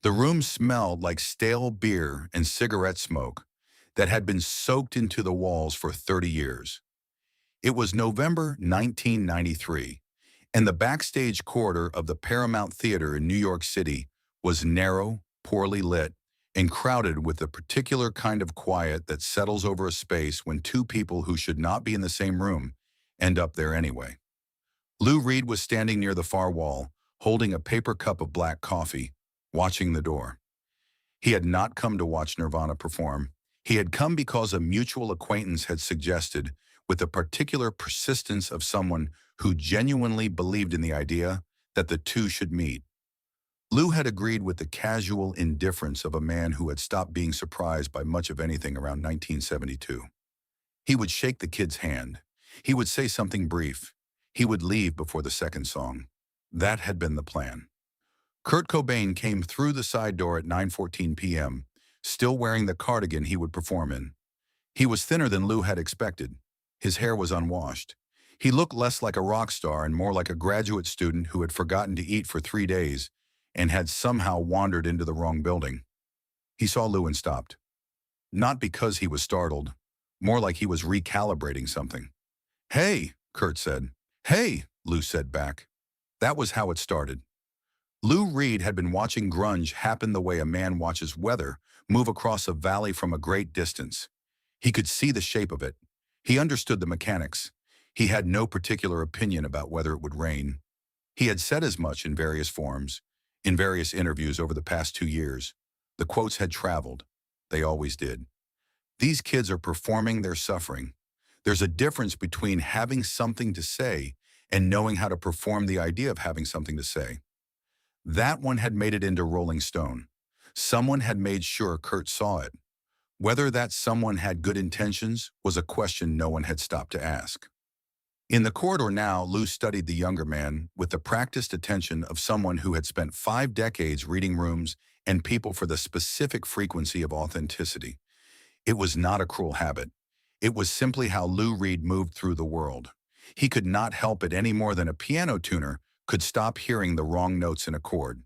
The room smelled like stale beer and cigarette smoke that had been soaked into the walls for 30 years. It was November 1993, and the backstage corridor of the Paramount Theatre in New York City was narrow, poorly lit, and crowded with the particular kind of quiet that settles over a space when two people who should not be in the same room end up there anyway. Lou Reed was standing near the far wall, holding a paper cup of black coffee, watching the door. He had not come to watch Nirvana perform. He had come because a mutual acquaintance had suggested, with the particular persistence of someone who genuinely believed in the idea, that the two should meet. Lou had agreed with the casual indifference of a man who had stopped being surprised by much of anything around 1972. He would shake the kid's hand. He would say something brief. He would leave before the second song. That had been the plan. Kurt Cobain came through the side door at 9:14 p.m., still wearing the cardigan he would perform in. He was thinner than Lou had expected. His hair was unwashed. He looked less like a rock star and more like a graduate student who had forgotten to eat for 3 days and had somehow wandered into the wrong building. He saw Lou and stopped. Not because he was startled, more like he was recalibrating something. "Hey," Kurt said. "Hey," Lou said back. That was how it started. Lou Reed had been watching grunge happen the way a man watches weather move across a valley from a great distance. He could see the shape of it. He understood the mechanics. He had no particular opinion about whether it would rain. He had said as much in various forms, in various interviews over the past 2 years. The quotes had traveled. They always did. These kids are performing their suffering. There's a difference between having something to say and knowing how to perform the idea of having something to say. That one had made it into Rolling Stone. Someone had made sure Kurt saw it. Whether that someone had good intentions was a question no one had stopped to ask. In the corridor now, Lou studied the younger man with the practiced attention of someone who had spent 5 decades reading rooms and people for the specific frequency of authenticity. It was not a cruel habit. It was simply how Lou Reed moved through the world. He could not help it any more than a piano tuner could stop hearing the wrong notes in a chord.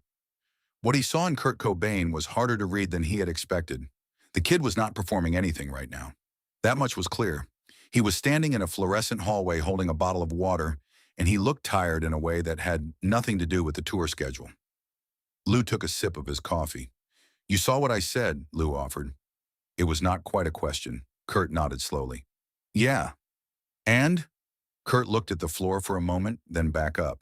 What he saw in Kurt Cobain was harder to read than he had expected. The kid was not performing anything right now. That much was clear. He was standing in a fluorescent hallway holding a bottle of water, and he looked tired in a way that had nothing to do with the tour schedule. Lou took a sip of his coffee. "You saw what I said," Lou offered. It was not quite a question. Kurt nodded slowly. "Yeah. And?" Kurt looked at the floor for a moment, then back up.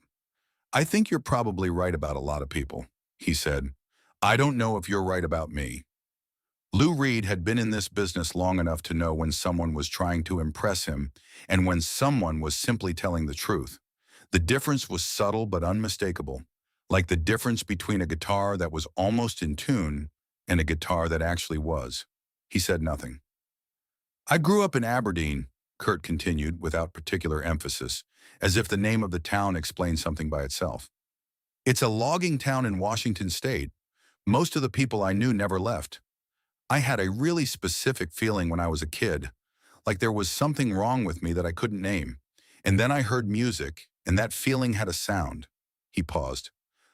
"I think you're probably right about a lot of people," he said. "I don't know if you're right about me." Lou Reed had been in this business long enough to know when someone was trying to impress him and when someone was simply telling the truth. The difference was subtle but unmistakable, like the difference between a guitar that was almost in tune and a guitar that actually was. He said nothing. "I grew up in Aberdeen," Kurt continued without particular emphasis, as if the name of the town explained something by itself. "It's a logging town in Washington State. Most of the people I knew never left. I had a really specific feeling when I was a kid, like there was something wrong with me that I couldn't name. And then I heard music, and that feeling had a sound." He paused.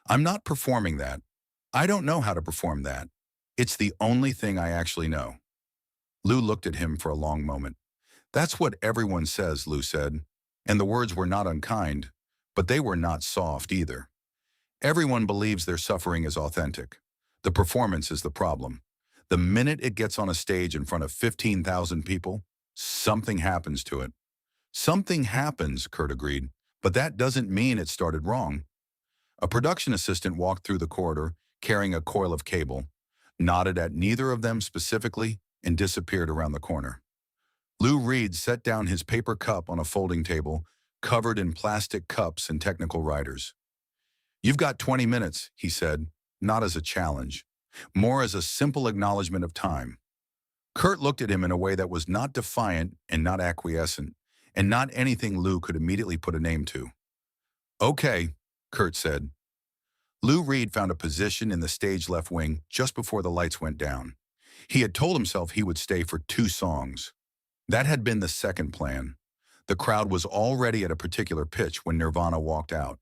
"I'm not performing that. I don't know how to perform that. It's the only thing I actually know." Lou looked at him for a long moment. "That's what everyone says," Lou said. And the words were not unkind, but they were not soft either. Everyone believes their suffering is authentic. The performance is the problem. The minute it gets on a stage in front of 15,000 people, something happens to it. "Something happens," Kurt agreed, "but that doesn't mean it started wrong." A production assistant walked through the corridor, carrying a coil of cable, nodded at neither of them specifically, and disappeared around the corner. Lou Reed set down his paper cup on a folding table, covered in plastic cups and technical riders. "You've got 20 minutes, he said, not as a challenge, more as a simple acknowledgement of time. Kurt looked at him in a way that was not defiant and not acquiescent, and not anything Lou could immediately put a name to. "Okay," Kurt said. Lou Reed found a position in the stage left wing just before the lights went down. He had told himself he would stay for 2 songs. That had been the second plan. The crowd was already at a particular pitch when Nirvana walked out.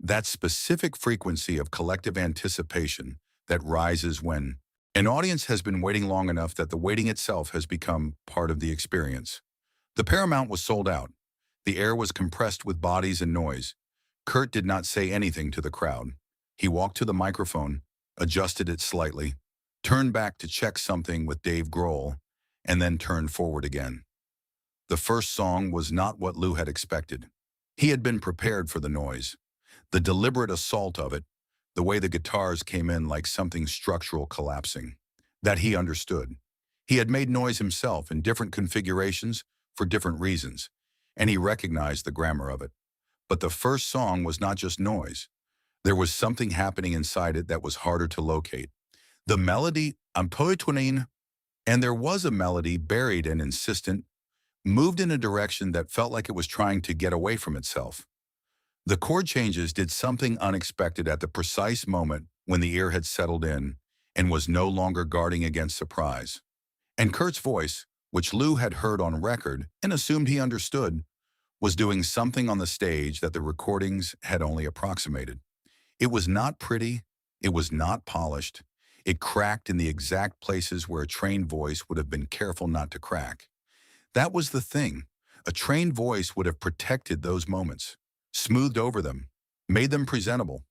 That specific frequency of collective anticipation, that rises when an audience has been waiting long enough that the waiting itself has become part of the experience. The Paramount was sold out. The air was compressed with bodies and noise. Kurt did not say anything to the crowd. He walked to the microphone, adjusted it slightly, turned back to check something with Dave Grohl, and then turned forward again. The first song was not what Lou had expected. He had been prepared for the noise, the deliberate assault of it, the way the guitars came in like something structural collapsing. That he understood. He had made noise himself in different configurations for different reasons, and he recognized the grammar of it. But the first song was not just noise. There was something happening inside it that was harder to locate. The melody, I'm poetunin, and there was a melody buried and insistent, moved in a direction that felt like it was trying to get away from itself. The chord changes did something unexpected at the precise moment when the ear had settled in and was no longer guarding against surprise. And Kurt's voice, which Lou had heard on record and assumed he understood, was doing something on the stage that the recordings had only approximated. It was not pretty, it was not polished. It cracked in the exact places where a trained voice would have been careful not to crack. That was the thing. A trained voice would have protected those moments, smoothed over them, made them presentable.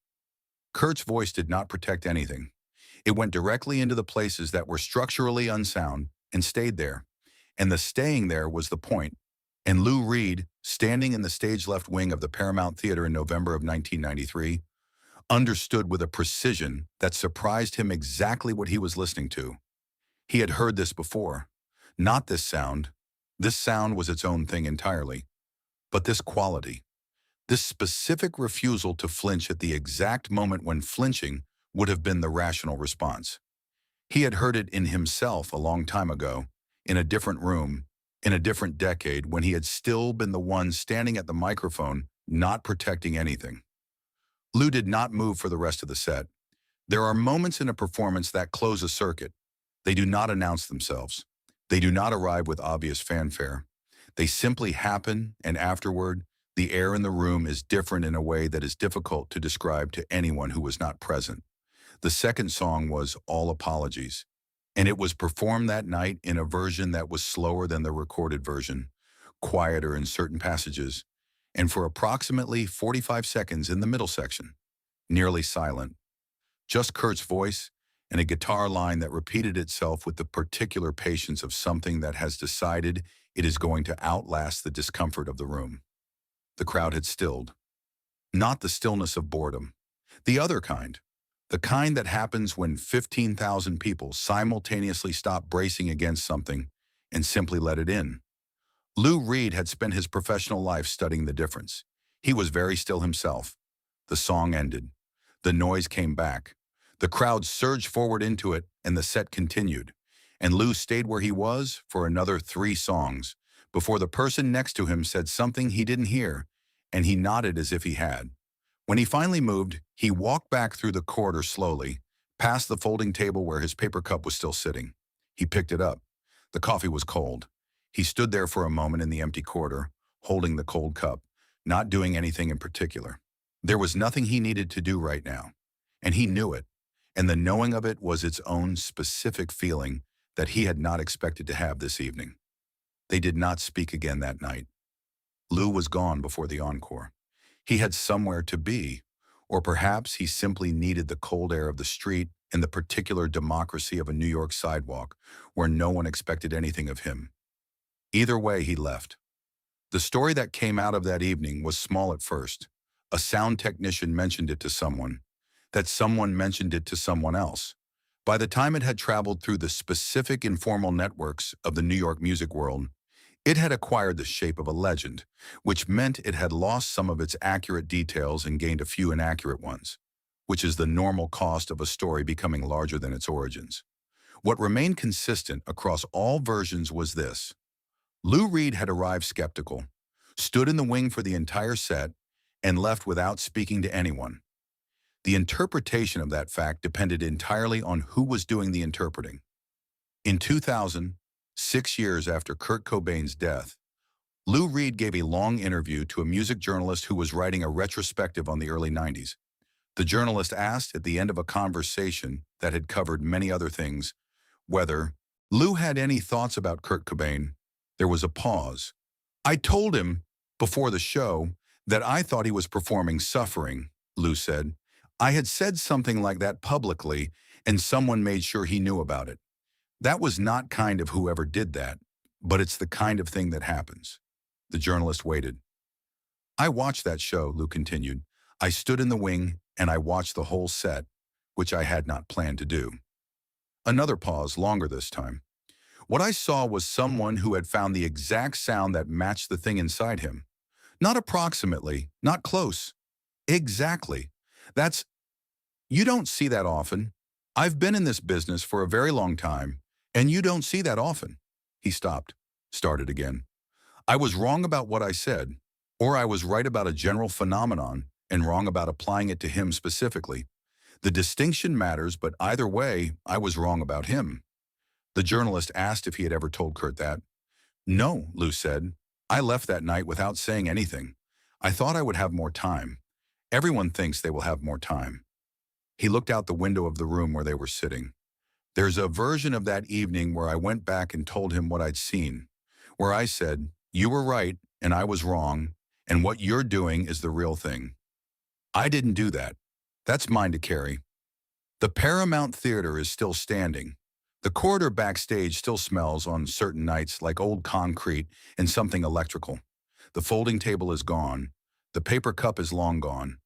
Kurt's voice did not protect anything. It went directly into the places that were structurally unsound and stayed there. And the staying there was the point. And Lou Reed, standing in the stage left wing of the Paramount Theatre in November of 1993, understood with a precision that surprised him exactly what he was listening to. He had heard this before. Not this sound. This sound was its own thing entirely. But this quality, this specific refusal to flinch at the exact moment when flinching would have been the rational response. He had heard it in himself a long time ago, in a different room, in a different decade, when he had still been the one standing at the microphone, not protecting anything. Lou did not move for the rest of the set. There are moments in a performance that close a circuit. They do not announce themselves. They do not arrive with obvious fanfare. They simply happen, and afterward, the air in the room is different in a way that is difficult to describe to anyone who was not present. The second song was All Apologies, and it was performed that night in a version that was slower than the recorded version, quieter in certain passages, and for approximately 45 seconds in the middle section, nearly silent. Just Kurt's voice and a guitar line that repeated itself with the particular patience of something that has decided it is going to outlast the discomfort of the room. The crowd had stilled. Not the stillness of boredom. The other kind. The kind that happens when 15,000 people simultaneously stop bracing against something and simply let it in. Lou Reed had spent his professional life studying the difference. He was very still himself. The song ended. The noise came back. The crowd surged forward into it, and the set continued. And Lou stayed where he was for another 3 songs, before the person next to him said something he didn't hear, and he nodded as if he had. When he finally moved, he walked back through the corridor slowly, past the folding table where his paper cup was still sitting. He picked it up. The coffee was cold. He stood there for a moment in the empty corridor, holding the cold cup, not doing anything in particular. There was nothing he needed to do right now, and he knew it, and the knowing of it was its own specific feeling that he had not expected to have this evening. They did not speak again that night. Lou was gone before the encore. He had somewhere to be, or perhaps he simply needed the cold air of the street and the particular democracy of a New York sidewalk where no one expected anything of him. Either way, he left. The story that came out of that evening was small at first. A sound technician mentioned it to someone. That someone mentioned it to someone else. By the time it had traveled through the specific informal networks of the New York music world, it had acquired the shape of a legend, which meant it had lost some of its accurate details and gained a few inaccurate ones, which is the normal cost of a story becoming larger than its origins. What remained consistent across all versions was this. Lou Reed had arrived skeptical, stood in the wing for the entire set, and left without speaking to anyone. The interpretation of that fact depended entirely on who was doing the interpreting. In 2000, 6 years after Kurt Cobain's death, Lou Reed gave a long interview to a music journalist who was writing a retrospective on the early 90s. The journalist asked at the end of a conversation that had covered many other things whether Lou had any thoughts about Kurt Cobain. There was a pause. I told him before the show that I thought he was performing suffering, Lou said. I had said something like that publicly, and someone made sure he knew about it. That was not kind of whoever did that, but it's the kind of thing that happens. The journalist waited. I watched that show, Lou continued. I stood in the wing and I watched the whole set, which I had not planned to do. Another pause, longer this time. What I saw was someone who had found the exact sound that matched the thing inside him. Not approximately, not close. Exactly. You don't see that often. I've been in this business for a very long time, and you don't see that often. He stopped, started again. I was wrong about what I said, or I was right about a general phenomenon and wrong about applying it to him specifically. The distinction matters, but either way, I was wrong about him. The journalist asked if he had ever told Kurt that. No, Lou said. I left that night without saying anything. I thought I would have more time. Everyone thinks they will have more time. He looked out the window of the room where they were sitting. There's a version of that evening where I went back and told him what I'd seen, where I said, you were right and I was wrong, and what you're doing is the real thing. I didn't do that. That's mine to carry. The Paramount Theatre is still standing. The corridor backstage still smells on certain nights like old concrete and something electrical. The folding table is gone. The paper cup is long gone.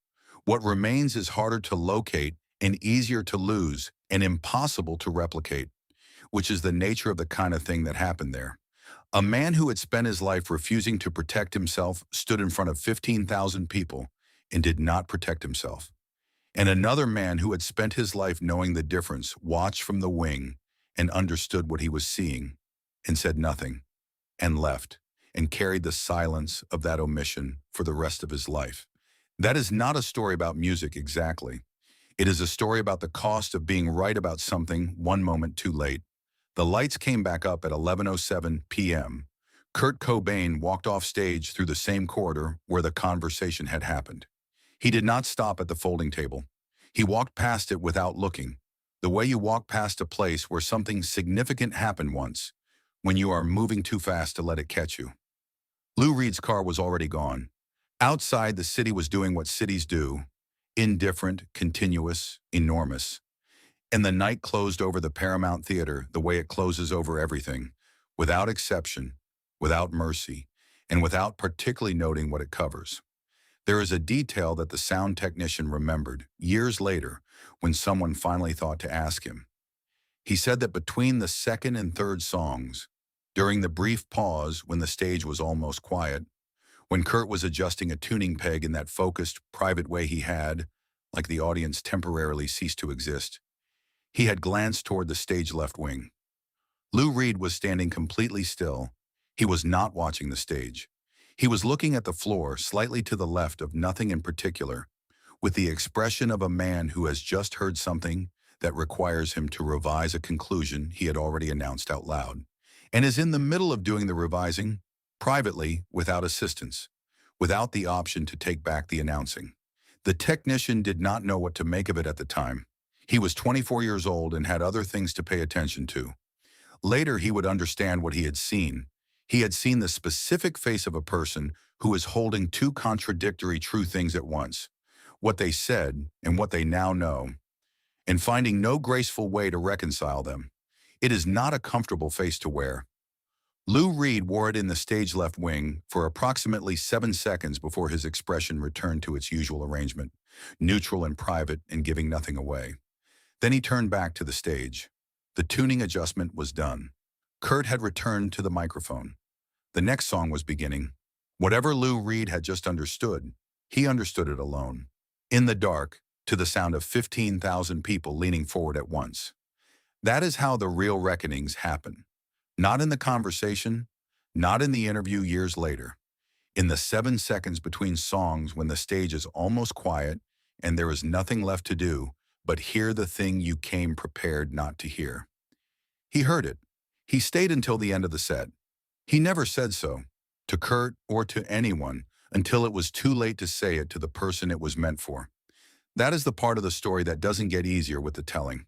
What remains is harder to locate and easier to lose and impossible to replicate, which is the nature of the kind of thing that happened there. A man who had spent his life refusing to protect himself stood in front of 15,000 people and did not protect himself. And another man who had spent his life knowing the difference watched from the wing and understood what he was seeing and said nothing and left and carried the silence of that omission for the rest of his life. That is not a story about music exactly. It is a story about the cost of being right about something one moment too late. The lights came back up at 11:07 p.m. Kurt Cobain walked off stage through the same corridor where the conversation had happened. He did not stop at the folding table. He walked past it without looking, the way you walk past a place where something significant happened once, when you are moving too fast to let it catch you. Lou Reed's car was already gone. Outside, the city was doing what cities do, indifferent, continuous, enormous. And the night closed over the Paramount Theatre the way it closes over everything, without exception, without mercy, and without particularly noting what it covers. There is a detail that the sound technician remembered years later when someone finally thought to ask him. He said that between the second and third songs, during the brief pause when the stage was almost quiet, when Kurt was adjusting a tuning peg in that focused, private way he had, like the audience temporarily ceased to exist, he had glanced toward the stage left wing. Lou Reed was standing completely still. He was not watching the stage. He was looking at the floor, slightly to the left of nothing in particular, with the expression of a man who has just heard something that requires him to revise a conclusion he had already announced out loud, and is in the middle of doing the revising, privately, without assistance, without the option to take back the announcing. The technician did not know what to make of it at the time. He was 24 years old and had other things to pay attention to. Later, he would understand what he had seen. He had seen the specific face of a person who is holding two contradictory true things at once, what they said and what they now know, and finding no graceful way to reconcile them. It is not a comfortable face to wear. Lou Reed wore it in the stage left wing for approximately 7 seconds before his expression returned to its usual arrangement, neutral and private and giving nothing away. Then he turned back to the stage. The tuning adjustment was done. Kurt had returned to the microphone. The next song was beginning. Whatever Lou Reed had just understood, he understood it alone. In the dark, to the sound of 15,000 people leaning forward at once. That is how the real reckonings happen. Not in the conversation, not in the interview years later. In the 7 seconds between songs when the stage is almost quiet and there is nothing left to do but hear the thing you came prepared not to hear. He heard it. He stayed until the end of the set. He never said so, to Kurt or to anyone, until it was too late to say it to the person it was meant for. That is the part of the story that doesn't get easier with the telling.